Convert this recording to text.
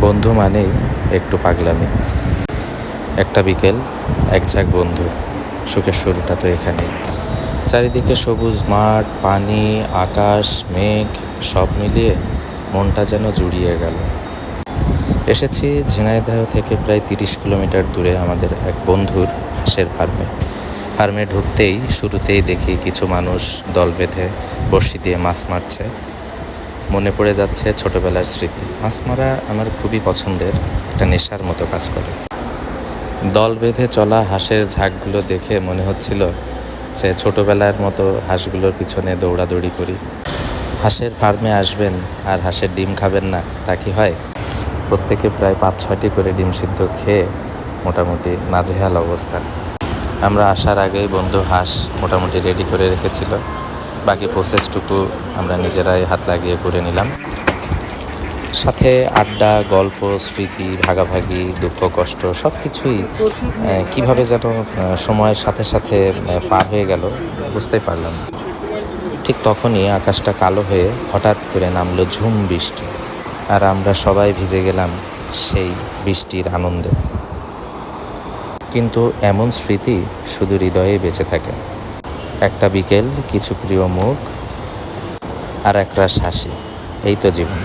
বন্ধু মানেই একটু পাগলামি। একটা বিকেল, এক ঝাঁক বন্ধু, সুখের শুরুটা তো এখানেই। চারিদিকে সবুজ মাঠ, পানি, আকাশ, মেঘ, সব মিলিয়ে মনটা যেন জুড়িয়ে গেল। এসেছি ঝিনাইদহ থেকে প্রায় 30 কিলোমিটার দূরে আমাদের এক বন্ধুর হাঁসের ফার্মে ঢুকতেই শুরুতেই দেখি কিছু মানুষ দল বেঁধে বড়শি দিয়ে মাছ মারছে। মনে পড়ে যাচ্ছে ছোটবেলার স্মৃতি। মাছ মারা আমার খুবই পছন্দের, একটা নেশার মতো কাজ করে। দল বেঁধে চলা হাঁসের ঝাঁকগুলো দেখে মনে হচ্ছিল যে ছোটবেলার মতো হাঁসগুলোর পিছনে দৌড়াদৌড়ি করি। হাঁসের ফার্মে আসবেন আর হাঁসের ডিম খাবেন না, তা কি হয়? প্রত্যেকে প্রায় 5-6টি করে ডিম সিদ্ধ খেয়ে মোটামুটি নাজেহাল অবস্থা। আমরা আসার আগেই বন্ধু হাঁস মোটামুটি রেডি করে রেখেছিল। বাকি প্রসেসটুকু আমরা নিজেরাই হাত লাগিয়ে করে নিলাম। সাথে আড্ডা, গল্প, স্মৃতি, ভাগাভাগি, দুঃখ কষ্ট সব কিছুই কীভাবে যেন সময়ের সাথে সাথে পার হয়ে গেল বুঝতেই পারলাম না। ঠিক তখনই আকাশটা কালো হয়ে হঠাৎ করে নামলো ঝুম বৃষ্টি, আর আমরা সবাই ভিজে গেলাম সেই বৃষ্টির আনন্দে। কিন্তু এমন স্মৃতি শুধু হৃদয়ে বেঁচে থাকে। একটা বিকেল, কিছু প্রিয় মুখ, আর একরাশ হাসি, এই তো জীবন।